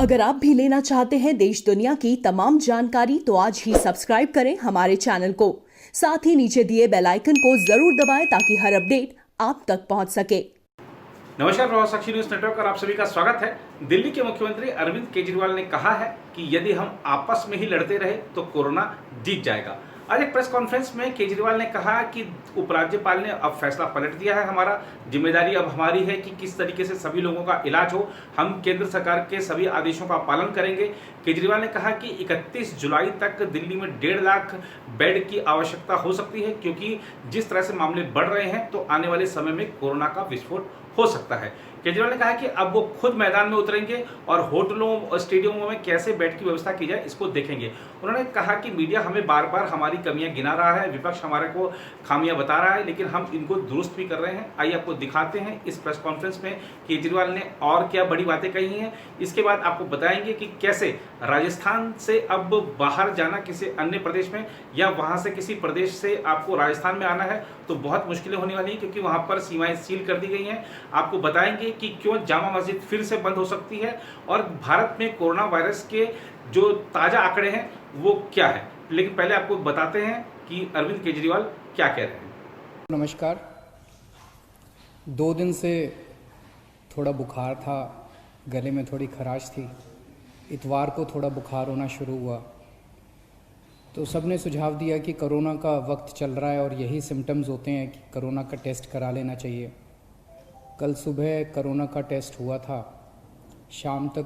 अगर आप भी लेना चाहते हैं देश दुनिया की तमाम जानकारी तो आज ही सब्सक्राइब करें हमारे चैनल को। साथ ही नीचे दिए बेल आइकन को जरूर दबाएं ताकि हर अपडेट आप तक पहुंच सके। नमस्कार, प्रभाव साक्षी न्यूज नेटवर्क और आप सभी का स्वागत है। दिल्ली के मुख्यमंत्री अरविंद केजरीवाल ने कहा है कि यदि हम आपस में ही लड़ते रहे तो कोरोना जीत जाएगा। आज एक प्रेस कॉन्फ्रेंस में केजरीवाल ने कहा कि उपराज्यपाल ने अब फैसला पलट दिया है, हमारा जिम्मेदारी अब हमारी है कि किस तरीके से सभी लोगों का इलाज हो। हम केंद्र सरकार के सभी आदेशों का पालन करेंगे। केजरीवाल ने कहा कि 31 जुलाई तक दिल्ली में 1.5 लाख बेड की आवश्यकता हो सकती है, क्योंकि जिस तरह से मामले बढ़ रहे हैं तो आने वाले समय में कोरोना का विस्फोट हो सकता है। केजरीवाल ने कहा कि अब वो खुद मैदान में उतरेंगे और होटलों और स्टेडियमों में कैसे बेड की व्यवस्था की जाए इसको देखेंगे। उन्होंने कहा कि मीडिया हमें बार बार हमारी कमियां गिना रहा है, विपक्ष हमारे को खामियां बता रहा है, लेकिन हम इनको दुरुस्त भी कर रहे हैं। आइए आपको दिखाते हैं इस प्रेस कॉन्फ्रेंस में केजरीवाल ने और क्या बड़ी बातें कही हैं। इसके बाद आपको बताएंगे कि कैसे राजस्थान से अब बाहर जाना किसी अन्य प्रदेश में या वहां से किसी प्रदेश से आपको राजस्थान में आना है तो बहुत मुश्किलें होने वाली हैं, क्योंकि वहां पर सीमाएं सील कर दी गई हैं। आपको बताएंगे कि क्यों जामा मस्जिद फिर से बंद हो सकती है और भारत में कोरोना वायरस के जो ताजा आंकड़े हैं वो क्या है। लेकिन पहले आपको बताते हैं कि अरविंद केजरीवाल क्या कह रहे हैं। नमस्कार। 2 दिन से थोड़ा बुखार था, गले में थोड़ी खराश थी। इतवार को थोड़ा बुखार होना शुरू हुआ तो सबने सुझाव दिया कि कोरोना का वक्त चल रहा है और यही सिम्टम्स होते हैं कि कोरोना का टेस्ट करा लेना चाहिए। कल सुबह कोरोना का टेस्ट हुआ था, शाम तक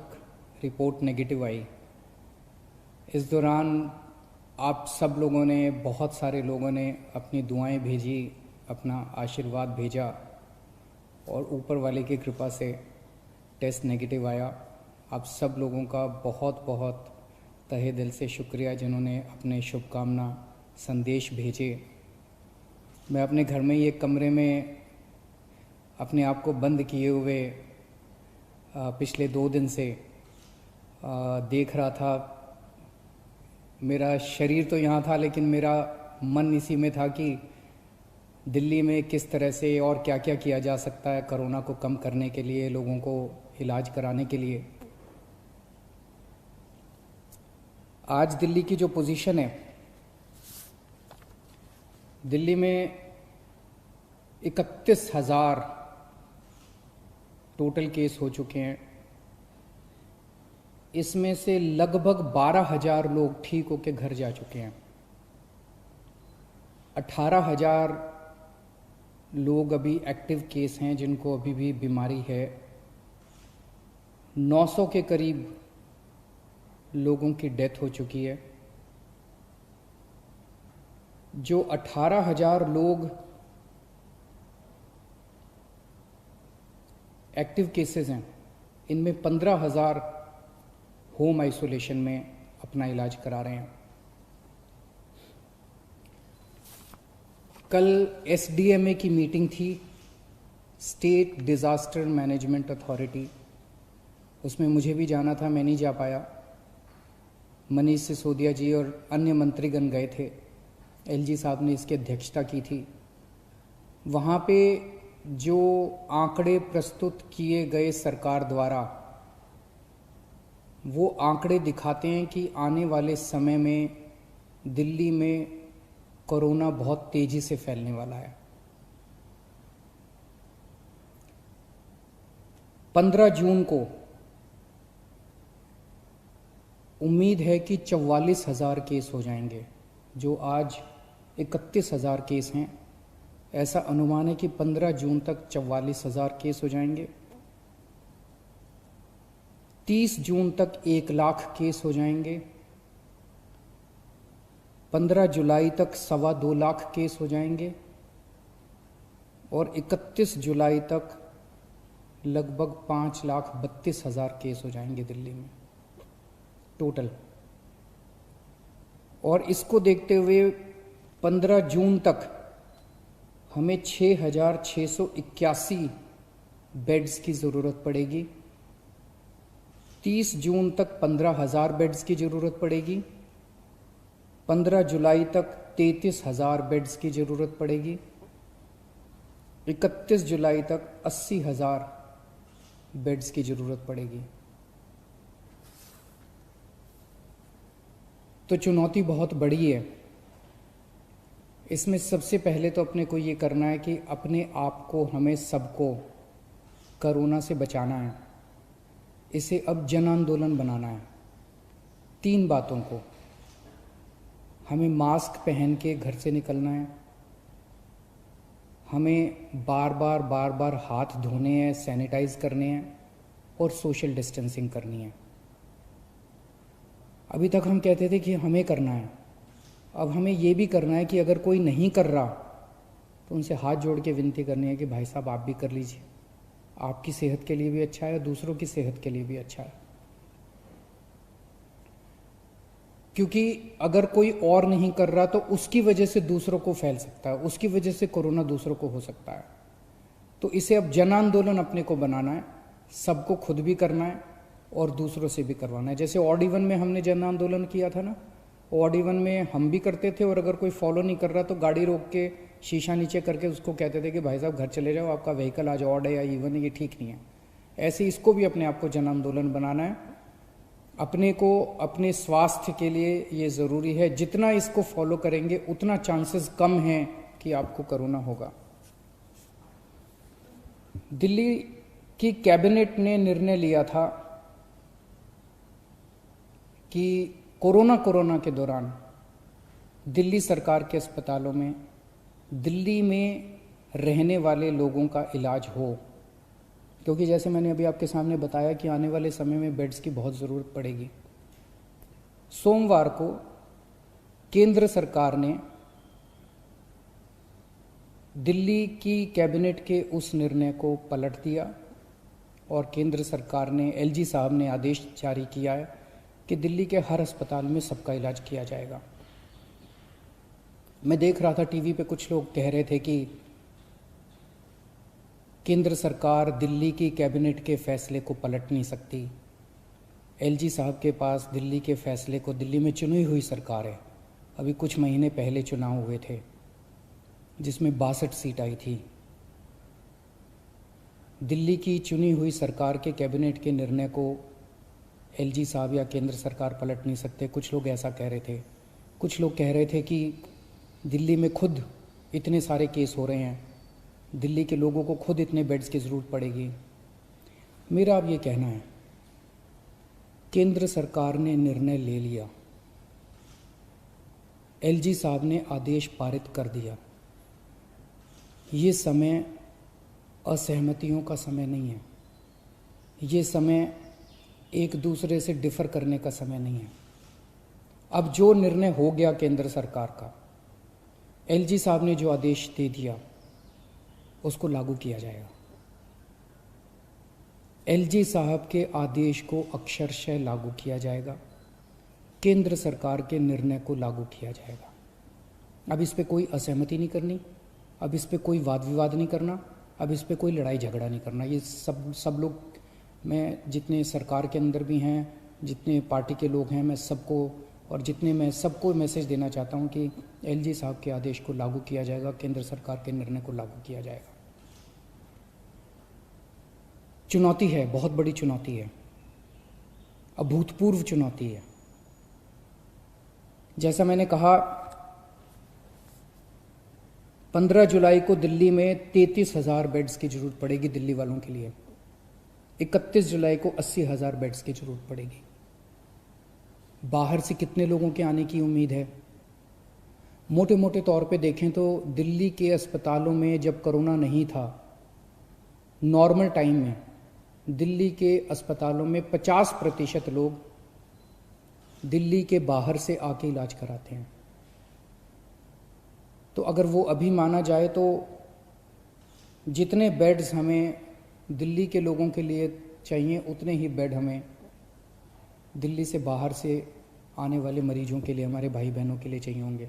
रिपोर्ट नेगेटिव आई। इस दौरान आप सब लोगों ने, बहुत सारे लोगों ने अपनी दुआएं भेजी, अपना आशीर्वाद भेजा और ऊपर वाले की कृपा से टेस्ट नेगेटिव आया। आप सब लोगों का बहुत बहुत तहे दिल से शुक्रिया जिन्होंने अपने शुभकामना संदेश भेजे। मैं अपने घर में ही एक कमरे में अपने आप को बंद किए हुए पिछले 2 दिन से देख रहा था। मेरा शरीर तो यहाँ था लेकिन मेरा मन इसी में था कि दिल्ली में किस तरह से और क्या क्या किया जा सकता है कोरोना को कम करने के लिए, लोगों को इलाज कराने के लिए। आज दिल्ली की जो पोजीशन है, दिल्ली में 31,000 टोटल केस हो चुके हैं। इसमें से लगभग 12,000 लोग ठीक होकर घर जा चुके हैं। 18,000 लोग अभी एक्टिव केस हैं जिनको अभी भी बीमारी है। 900 के करीब लोगों की डेथ हो चुकी है। जो 18,000 लोग एक्टिव केसेस हैं, इनमें 15,000 होम आइसोलेशन में अपना इलाज करा रहे हैं। कल SDMA की मीटिंग थी, स्टेट डिज़ास्टर मैनेजमेंट अथॉरिटी। उसमें मुझे भी जाना था, मैं नहीं जा पाया। मनीष सिसोदिया जी और अन्य मंत्रीगण गए थे। LG साहब ने इसकी अध्यक्षता की थी। वहाँ पे जो आंकड़े प्रस्तुत किए गए सरकार द्वारा, वो आंकड़े दिखाते हैं कि आने वाले समय में दिल्ली में कोरोना बहुत तेजी से फैलने वाला है। 15 जून को उम्मीद है कि 44,000 केस हो जाएंगे। जो आज 31,000 केस हैं, ऐसा अनुमान है कि 15 जून तक 44,000 केस हो जाएंगे। 30 जून तक 1 लाख केस हो जाएंगे। 15 जुलाई तक 2.25 लाख केस हो जाएंगे और 31 जुलाई तक लगभग 5,32,000 केस हो जाएंगे दिल्ली में टोटल। और इसको देखते हुए 15 जून तक हमें 6,681 बेड्स की ज़रूरत पड़ेगी। 30 जून तक 15,000 बेड्स की ज़रूरत पड़ेगी। 15 जुलाई तक 33,000 बेड्स की ज़रूरत पड़ेगी। 31 जुलाई तक 80,000 बेड्स की ज़रूरत पड़ेगी। तो चुनौती बहुत बड़ी है। इसमें सबसे पहले तो अपने को ये करना है कि अपने आप को, हमें सबको कोरोना से बचाना है। इसे अब जन आंदोलन बनाना है। 3 बातों को, हमें मास्क पहन के घर से निकलना है, हमें बार बार हाथ धोने हैं, सैनिटाइज करने हैं और सोशल डिस्टेंसिंग करनी है। अभी तक हम कहते थे कि हमें करना है, अब हमें ये भी करना है कि अगर कोई नहीं कर रहा तो उनसे हाथ जोड़ के विनती करनी है कि भाई साहब आप भी कर लीजिए, आपकी सेहत के लिए भी अच्छा है, दूसरों की सेहत के लिए भी अच्छा है। क्योंकि अगर कोई और नहीं कर रहा तो उसकी वजह से दूसरों को फैल सकता है, उसकी वजह से कोरोना दूसरों को हो सकता है। तो इसे अब जन आंदोलन अपने को बनाना है, सबको खुद भी करना है और दूसरों से भी करवाना है। जैसे ऑड इवन में हमने जन आंदोलन किया था ना, ऑड इवन में हम भी करते थे और अगर कोई फॉलो नहीं कर रहा तो गाड़ी रोक के शीशा नीचे करके उसको कहते थे कि भाई साहब घर चले जाओ, आपका व्हीकल आज ऑड है या इवन है, ये ठीक नहीं है। ऐसे इसको भी अपने आप को जन आंदोलन बनाना है। अपने को अपने स्वास्थ्य के लिए ये ज़रूरी है, जितना इसको फॉलो करेंगे उतना चांसेस कम हैं कि आपको कोरोना होगा। दिल्ली की कैबिनेट ने निर्णय लिया था कि कोरोना के दौरान दिल्ली सरकार के अस्पतालों में दिल्ली में रहने वाले लोगों का इलाज हो, क्योंकि जैसे मैंने अभी आपके सामने बताया कि आने वाले समय में बेड्स की बहुत ज़रूरत पड़ेगी। सोमवार को केंद्र सरकार ने दिल्ली की कैबिनेट के उस निर्णय को पलट दिया और केंद्र सरकार ने, एलजी साहब ने आदेश जारी किया है कि दिल्ली के हर अस्पताल में सबका इलाज किया जाएगा। मैं देख रहा था टीवी पे कुछ लोग कह रहे थे कि केंद्र सरकार दिल्ली की कैबिनेट के फैसले को पलट नहीं सकती। एलजी साहब के पास दिल्ली के फैसले को, दिल्ली में चुनी हुई सरकार है, अभी कुछ महीने पहले चुनाव हुए थे जिसमें 62 सीट आई थी। दिल्ली की चुनी हुई सरकार के कैबिनेट के निर्णय को एलजी साहब या केंद्र सरकार पलट नहीं सकते। कुछ लोग ऐसा कह रहे थे। कुछ लोग कह रहे थे कि दिल्ली में खुद इतने सारे केस हो रहे हैं, दिल्ली के लोगों को खुद इतने बेड्स की ज़रूरत पड़ेगी। मेरा अब ये कहना है, केंद्र सरकार ने निर्णय ले लिया, एलजी साहब ने आदेश पारित कर दिया। ये समय असहमतियों का समय नहीं है, ये समय एक दूसरे से डिफर करने का समय नहीं है। अब जो निर्णय हो गया केंद्र सरकार का, एलजी साहब ने जो आदेश दे दिया उसको लागू किया जाएगा। एलजी साहब के आदेश को अक्षरशः लागू किया जाएगा, केंद्र सरकार के निर्णय को लागू किया जाएगा। अब इस पे कोई असहमति नहीं करनी, अब इस पे कोई वाद विवाद नहीं करना, अब इस पे कोई लड़ाई झगड़ा नहीं करना। ये सब लोग, मैं जितने सरकार के अंदर भी हैं, जितने पार्टी के लोग हैं, मैं सबको और जितने मैं सबको मैसेज देना चाहता हूं कि एलजी साहब के आदेश को लागू किया जाएगा, केंद्र सरकार के निर्णय को लागू किया जाएगा। चुनौती है, बहुत बड़ी चुनौती है, अभूतपूर्व चुनौती है। जैसा मैंने कहा, 15 जुलाई को दिल्ली में 33,000 बेड्स की जरूरत पड़ेगी दिल्ली वालों के लिए। 31 जुलाई को 80,000 बेड्स की जरूरत पड़ेगी। बाहर से कितने लोगों के आने की उम्मीद है? मोटे मोटे तौर पे देखें तो दिल्ली के अस्पतालों में जब कोरोना नहीं था, नॉर्मल टाइम में दिल्ली के अस्पतालों में 50% लोग दिल्ली के बाहर से आके इलाज कराते हैं। तो अगर वो अभी माना जाए तो जितने बेड्स हमें दिल्ली के लोगों के लिए चाहिए, उतने ही बेड हमें दिल्ली से बाहर से आने वाले मरीजों के लिए, हमारे भाई बहनों के लिए चाहिए होंगे।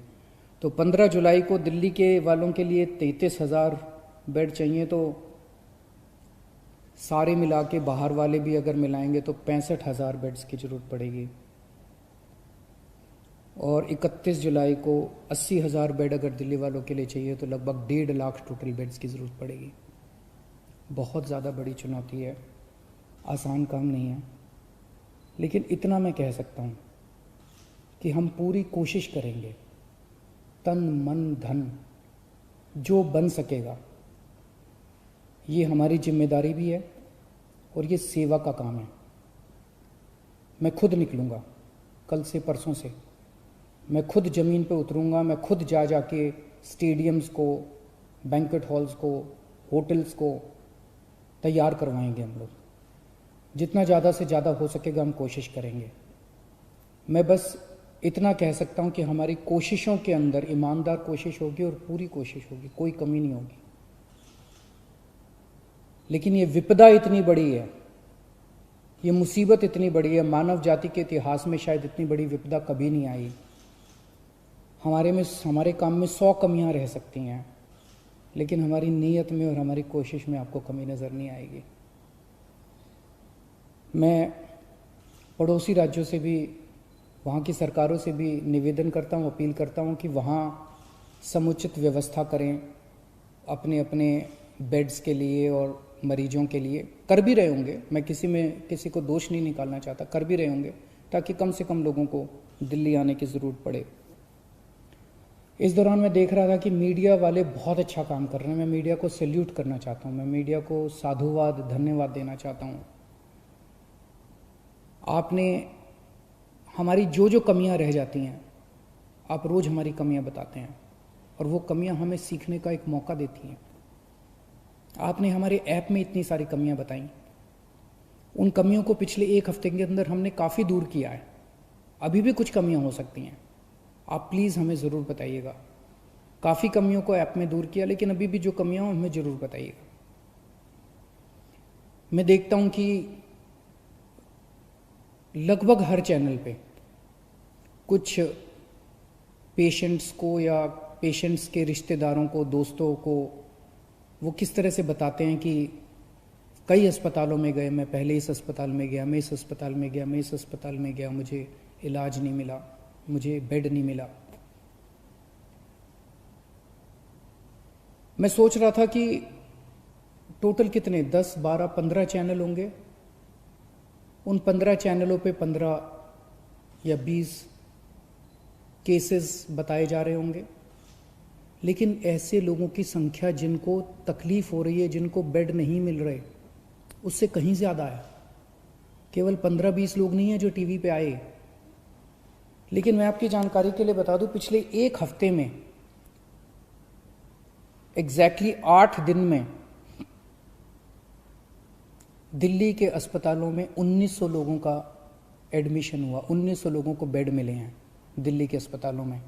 तो 15 जुलाई को दिल्ली के वालों के लिए 33,000 बेड चाहिए, तो सारे मिला के बाहर वाले भी अगर मिलाएंगे तो 65,000 बेड्स की ज़रूरत पड़ेगी। और 31 जुलाई को 80,000 बेड अगर दिल्ली वालों के लिए चाहिए तो लगभग 1.5 लाख टोटल बेड्स की ज़रूरत पड़ेगी। बहुत ज़्यादा बड़ी चुनौती है, आसान काम नहीं है। लेकिन इतना मैं कह सकता हूँ कि हम पूरी कोशिश करेंगे, तन मन धन जो बन सकेगा। ये हमारी जिम्मेदारी भी है और ये सेवा का काम है। मैं खुद निकलूँगा, कल से परसों से मैं खुद ज़मीन पे उतरूँगा। मैं खुद जा के स्टेडियम्स को, बैंक्वेट हॉल्स को, होटल्स को तैयार करवाएंगे। हम लोग जितना ज़्यादा से ज़्यादा हो सकेगा हम कोशिश करेंगे। मैं बस इतना कह सकता हूँ कि हमारी कोशिशों के अंदर ईमानदार कोशिश होगी और पूरी कोशिश होगी, कोई कमी नहीं होगी। लेकिन ये विपदा इतनी बड़ी है, ये मुसीबत इतनी बड़ी है, मानव जाति के इतिहास में शायद इतनी बड़ी विपदा कभी नहीं आई। हमारे काम में 100 कमियां रह सकती हैं, लेकिन हमारी नीयत में और हमारी कोशिश में आपको कमी नज़र नहीं आएगी। मैं पड़ोसी राज्यों से भी, वहाँ की सरकारों से भी निवेदन करता हूँ, अपील करता हूँ कि वहाँ समुचित व्यवस्था करें अपने अपने बेड्स के लिए और मरीजों के लिए। कर भी रहे होंगे, मैं किसी को दोष नहीं निकालना चाहता, कर भी रहे होंगे ताकि कम से कम लोगों को दिल्ली आने की ज़रूरत पड़े। इस दौरान मैं देख रहा था कि मीडिया वाले बहुत अच्छा काम कर रहे हैं। मैं मीडिया को सैल्यूट करना चाहता हूँ, मैं मीडिया को साधुवाद, धन्यवाद देना चाहता हूँ। आपने हमारी जो कमियां रह जाती हैं, आप रोज़ हमारी कमियां बताते हैं और वो कमियां हमें सीखने का एक मौका देती हैं। आपने हमारे ऐप में इतनी सारी कमियां बताई, उन कमियों को पिछले 1 हफ्ते के अंदर हमने काफ़ी दूर किया है। अभी भी कुछ कमियां हो सकती हैं, आप प्लीज़ हमें ज़रूर बताइएगा। काफ़ी कमियों को ऐप में दूर किया, लेकिन अभी भी जो कमियां हो हमें ज़रूर बताइएगा। मैं देखता हूं कि लगभग हर चैनल पे कुछ पेशेंट्स को या पेशेंट्स के रिश्तेदारों को, दोस्तों को, वो किस तरह से बताते हैं कि कई अस्पतालों में गए, मैं पहले इस अस्पताल में गया, मैं इस अस्पताल में गया, मैं इस अस्पताल में गया, मुझे इलाज नहीं मिला, मुझे बेड नहीं मिला। मैं सोच रहा था कि टोटल कितने 10, 12, 15 चैनल होंगे। उन 15 चैनलों पे 15 या 20 केसेस बताए जा रहे होंगे, लेकिन ऐसे लोगों की संख्या जिनको तकलीफ हो रही है, जिनको बेड नहीं मिल रहे, उससे कहीं ज़्यादा है। केवल 15-20 लोग नहीं हैं जो टीवी पे आए। लेकिन मैं आपकी जानकारी के लिए बता दूं, पिछले 1 हफ्ते में एग्जैक्टली 8 दिन में दिल्ली के अस्पतालों में 1900 लोगों का एडमिशन हुआ, 1900 लोगों को बेड मिले हैं दिल्ली के अस्पतालों में।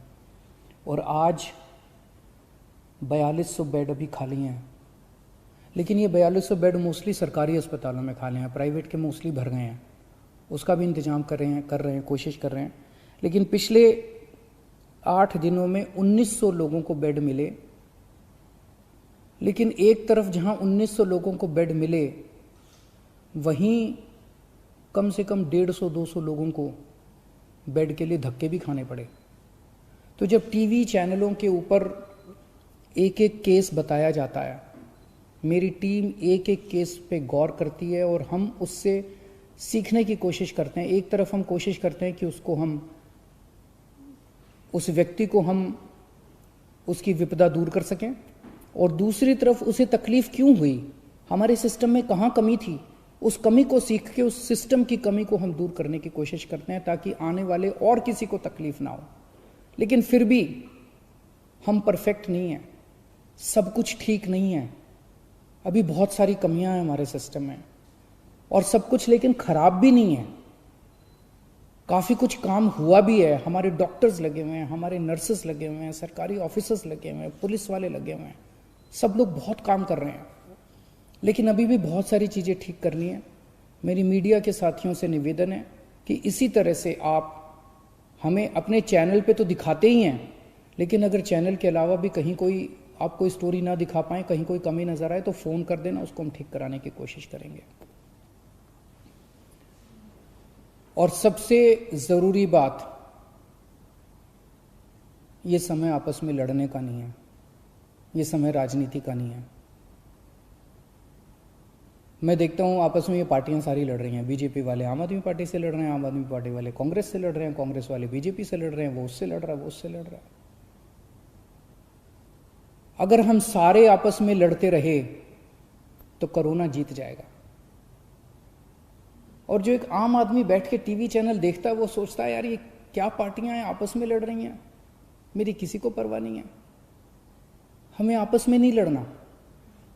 और आज 4200 बेड अभी खाली हैं। लेकिन ये 4200 बेड मोस्टली सरकारी अस्पतालों में खाली हैं, प्राइवेट के मोस्टली भर गए हैं। उसका भी इंतजाम कर रहे हैं, कोशिश कर रहे हैं। लेकिन पिछले 8 दिनों में 1900 लोगों को बेड मिले। लेकिन एक तरफ जहां 1900 लोगों को बेड मिले, वहीं कम से कम 150-200 लोगों को बेड के लिए धक्के भी खाने पड़े। तो जब टीवी चैनलों के ऊपर एक एक केस बताया जाता है, मेरी टीम एक एक केस पे गौर करती है और हम उससे सीखने की कोशिश करते हैं। एक तरफ हम कोशिश करते हैं कि उस व्यक्ति को हम उसकी विपदा दूर कर सकें, और दूसरी तरफ उसे तकलीफ क्यों हुई, हमारे सिस्टम में कहाँ कमी थी, उस कमी को सीख के उस सिस्टम की कमी को हम दूर करने की कोशिश करते हैं, ताकि आने वाले और किसी को तकलीफ ना हो। लेकिन फिर भी हम परफेक्ट नहीं हैं, सब कुछ ठीक नहीं है, अभी बहुत सारी कमियां हैं हमारे सिस्टम में, और सब कुछ लेकिन खराब भी नहीं है। काफ़ी कुछ काम हुआ भी है, हमारे डॉक्टर्स लगे हुए हैं, हमारे नर्सेस लगे हुए हैं, सरकारी ऑफिसर्स लगे हुए हैं, पुलिस वाले लगे हुए हैं, सब लोग बहुत काम कर रहे हैं। लेकिन अभी भी बहुत सारी चीज़ें ठीक करनी है। मेरी मीडिया के साथियों से निवेदन है कि इसी तरह से आप हमें अपने चैनल पे तो दिखाते ही हैं, लेकिन अगर चैनल के अलावा भी कहीं कोई आप कोई स्टोरी ना दिखा पाएँ, कहीं कोई कमी नज़र आए, तो फ़ोन कर देना, उसको हम ठीक कराने की कोशिश करेंगे। और सबसे ज़रूरी बात, ये समय आपस में लड़ने का नहीं है, ये समय राजनीति का नहीं है। मैं देखता हूँ आपस में ये पार्टियां सारी लड़ रही हैं। बीजेपी वाले आम आदमी पार्टी से लड़ रहे हैं, आम आदमी पार्टी वाले कांग्रेस से लड़ रहे हैं, कांग्रेस वाले बीजेपी से लड़ रहे हैं, वो उससे लड़ रहा है, वो उससे लड़ रहा है। अगर हम सारे आपस में लड़ते रहे तो कोरोना जीत जाएगा। और जो एक आम आदमी बैठ के टीवी चैनल देखता है वो सोचता है यार ये क्या पार्टियां हैं, आपस में लड़ रही हैं, मेरी किसी को परवाह नहीं है। हमें आपस में नहीं लड़ना,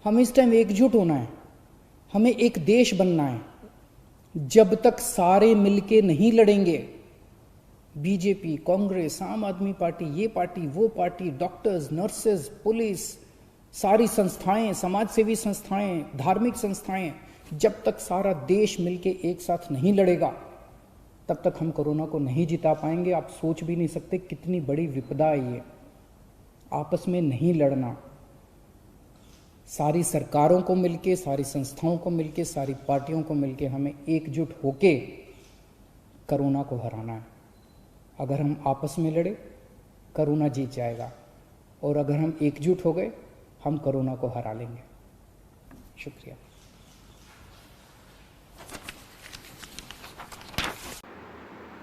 हमें इस टाइम एकजुट होना है, हमें एक देश बनना है। जब तक सारे मिलके नहीं लड़ेंगे, बीजेपी, कांग्रेस, आम आदमी पार्टी, ये पार्टी, वो पार्टी, डॉक्टर्स, नर्सेज, पुलिस, सारी संस्थाएं, समाज सेवी संस्थाएं, धार्मिक संस्थाएं, जब तक सारा देश मिलके एक साथ नहीं लड़ेगा तब तक हम कोरोना को नहीं जिता पाएंगे। आप सोच भी नहीं सकते कितनी बड़ी विपदा है ये। आपस में नहीं लड़ना, सारी सरकारों को मिलके, सारी संस्थाओं को मिलके, सारी पार्टियों को मिलके हमें एकजुट होके कोरोना को हराना है। अगर हम आपस में लड़े, कोरोना जीत जाएगा, और अगर हम एकजुट हो गए, हम कोरोना को हरा लेंगे। शुक्रिया।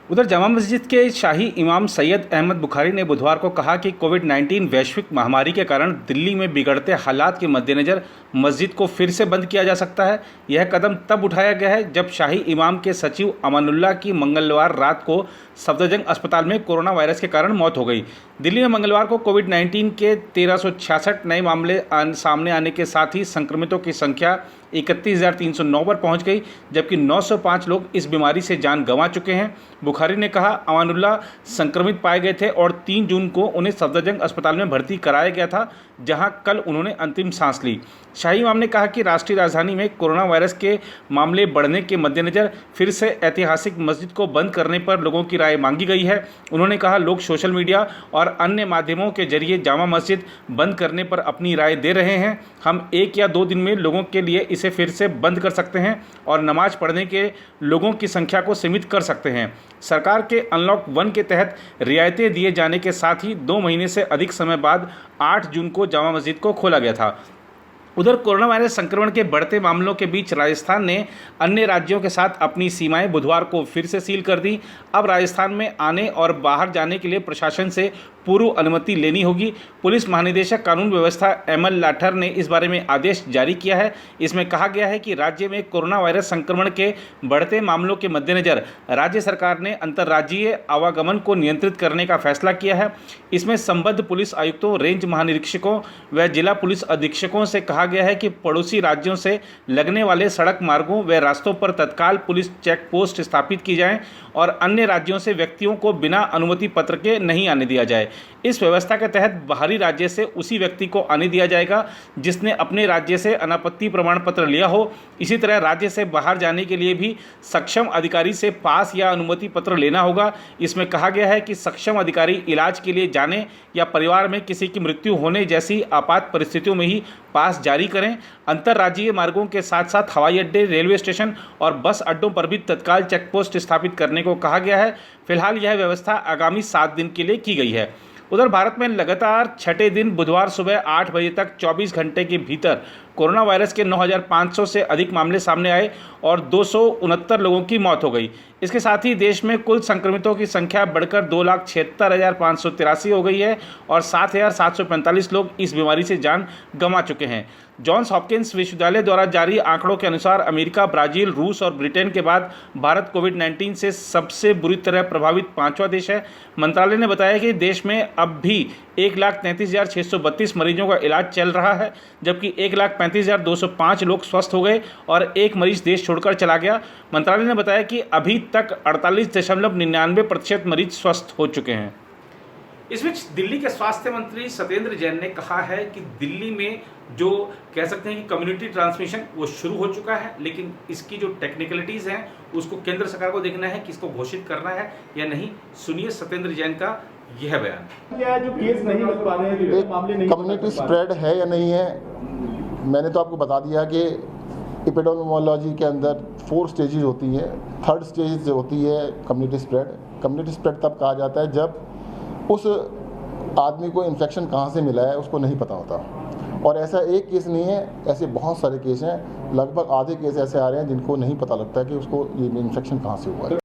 उधर जामा मस्जिद के शाही इमाम सैयद अहमद बुखारी ने बुधवार को कहा कि कोविड-19 वैश्विक महामारी के कारण दिल्ली में बिगड़ते हालात के मद्देनज़र मस्जिद को फिर से बंद किया जा सकता है। यह कदम तब उठाया गया है जब शाही इमाम के सचिव अमानुल्लाह की मंगलवार रात को सफदरजंग अस्पताल में कोरोना वायरस के कारण मौत हो गई। दिल्ली में मंगलवार को कोविड-19 के 1366 नए मामले सामने आने के साथ ही संक्रमितों की संख्या 31,309 पर पहुंच गई, जबकि 905 लोग इस बीमारी से जान गंवा चुके हैं। बुखारी ने कहा, अमानुल्लाह संक्रमित पाए गए थे और 3 जून को उन्हें सफदरजंग अस्पताल में भर्ती कराया गया था, जहां कल उन्होंने अंतिम सांस ली। शाही इमाम ने कहा कि राष्ट्रीय राजधानी में कोरोना वायरस के मामले बढ़ने के मद्देनज़र फिर से ऐतिहासिक मस्जिद को बंद करने पर लोगों की राय मांगी गई है। उन्होंने कहा, लोग सोशल मीडिया और अन्य माध्यमों के जरिए जामा मस्जिद बंद करने पर अपनी राय दे रहे हैं। हम 1 या 2 दिन में लोगों के लिए इसे फिर से बंद कर सकते हैं और नमाज पढ़ने के लोगों की संख्या को सीमित कर सकते हैं। सरकार के अनलॉक 1 के तहत रियायतें दिए जाने के साथ ही 2 महीने से अधिक समय बाद 8 जून को जामा मस्जिद को खोला गया था। उधर कोरोना वायरस संक्रमण के बढ़ते मामलों के बीच राजस्थान ने अन्य राज्यों के साथ अपनी सीमाएं बुधवार को फिर से सील कर दी। अब राजस्थान में आने और बाहर जाने के लिए प्रशासन से पूर्व अनुमति लेनी होगी। पुलिस महानिदेशक कानून व्यवस्था एमएल लाठर ने इस बारे में आदेश जारी किया है। इसमें कहा गया है कि राज्य में कोरोना वायरस संक्रमण के बढ़ते मामलों के मद्देनज़र राज्य सरकार ने अंतर्राज्यीय आवागमन को नियंत्रित करने का फैसला किया है। इसमें संबद्ध पुलिस आयुक्तों, रेंज महानिरीक्षकों व जिला पुलिस अधीक्षकों से कहा गया है कि पड़ोसी राज्यों से लगने वाले सड़क मार्गों व रास्तों पर तत्काल पुलिस चेक पोस्ट स्थापित की जाएं और अन्य राज्यों से व्यक्तियों को बिना अनुमति पत्र के नहीं आने दिया जाए। इस व्यवस्था के तहत बाहरी राज्य से उसी व्यक्ति को आने दिया जाएगा जिसने अपने राज्य से अनापत्ति प्रमाण पत्र लिया हो। इसी तरह राज्य से बाहर जाने के लिए भी सक्षम अधिकारी से पास या अनुमति पत्र लेना होगा। इसमें कहा गया है कि सक्षम अधिकारी इलाज के लिए जाने या परिवार में किसी की मृत्यु होने जैसी आपात परिस्थितियों में ही पास जारी करें। अंतर्राज्यीय मार्गों के साथ साथ हवाई अड्डे, रेलवे स्टेशन और बस अड्डों पर भी तत्काल चेक पोस्ट स्थापित करने को कहा गया है। फिलहाल यह व्यवस्था आगामी 7 दिन के लिए की गई है। उधर भारत में लगातार छठे दिन बुधवार सुबह 8 बजे तक 24 घंटे के भीतर कोरोना वायरस के 9,500 से अधिक मामले सामने आए और 269 लोगों की मौत हो गई। इसके साथ ही देश में कुल संक्रमितों की संख्या बढ़कर 2,76,583 हो गई है और 7,745 लोग इस बीमारी से जान गंवा चुके हैं। जॉन्स हॉपकिंस विश्वविद्यालय द्वारा जारी आंकड़ों के अनुसार अमेरिका, ब्राजील, रूस और ब्रिटेन के बाद भारत कोविड-19 से सबसे बुरी तरह प्रभावित 5वां देश है। मंत्रालय ने बताया कि देश में अब भी 1,33,632 मरीजों का इलाज चल रहा है, जबकि 1,35,205 लोग स्वस्थ हो गए और 1 मरीज देश छोड़कर चला गया। मंत्रालय ने बताया कि अभी तक 48.99% मरीज स्वस्थ हो चुके हैं। इस बीच दिल्ली के स्वास्थ्य मंत्री सत्येंद्र जैन ने कहा है कि दिल्ली में जो कह सकते हैं कि कम्युनिटी ट्रांसमिशन वो शुरू हो चुका है, लेकिन इसकी जो टेक्निकलिटीज़ हैं उसको केंद्र सरकार को देखना है कि इसको घोषित करना है या नहीं। सुनिए सत्येंद्र जैन का यह बयान। क्या जो केस नहीं बच पा रहे हैं, मामले नहीं, कम्युनिटी स्प्रेड है या नहीं है, मैंने तो आपको बता दिया कि एपिडेमियोलॉजी के अंदर 4 स्टेजेस होती हैं। 3rd स्टेज जो होती है कम्युनिटी स्प्रेड। कम्युनिटी स्प्रेड तब कहा जाता है जब उस आदमी को इन्फेक्शन कहाँ से मिला है उसको नहीं पता होता और ऐसा एक केस नहीं है, ऐसे बहुत सारे केस हैं, लगभग आधे केस ऐसे आ रहे हैं जिनको नहीं पता लगता है कि उसको ये इन्फेक्शन कहाँ से हुआ है।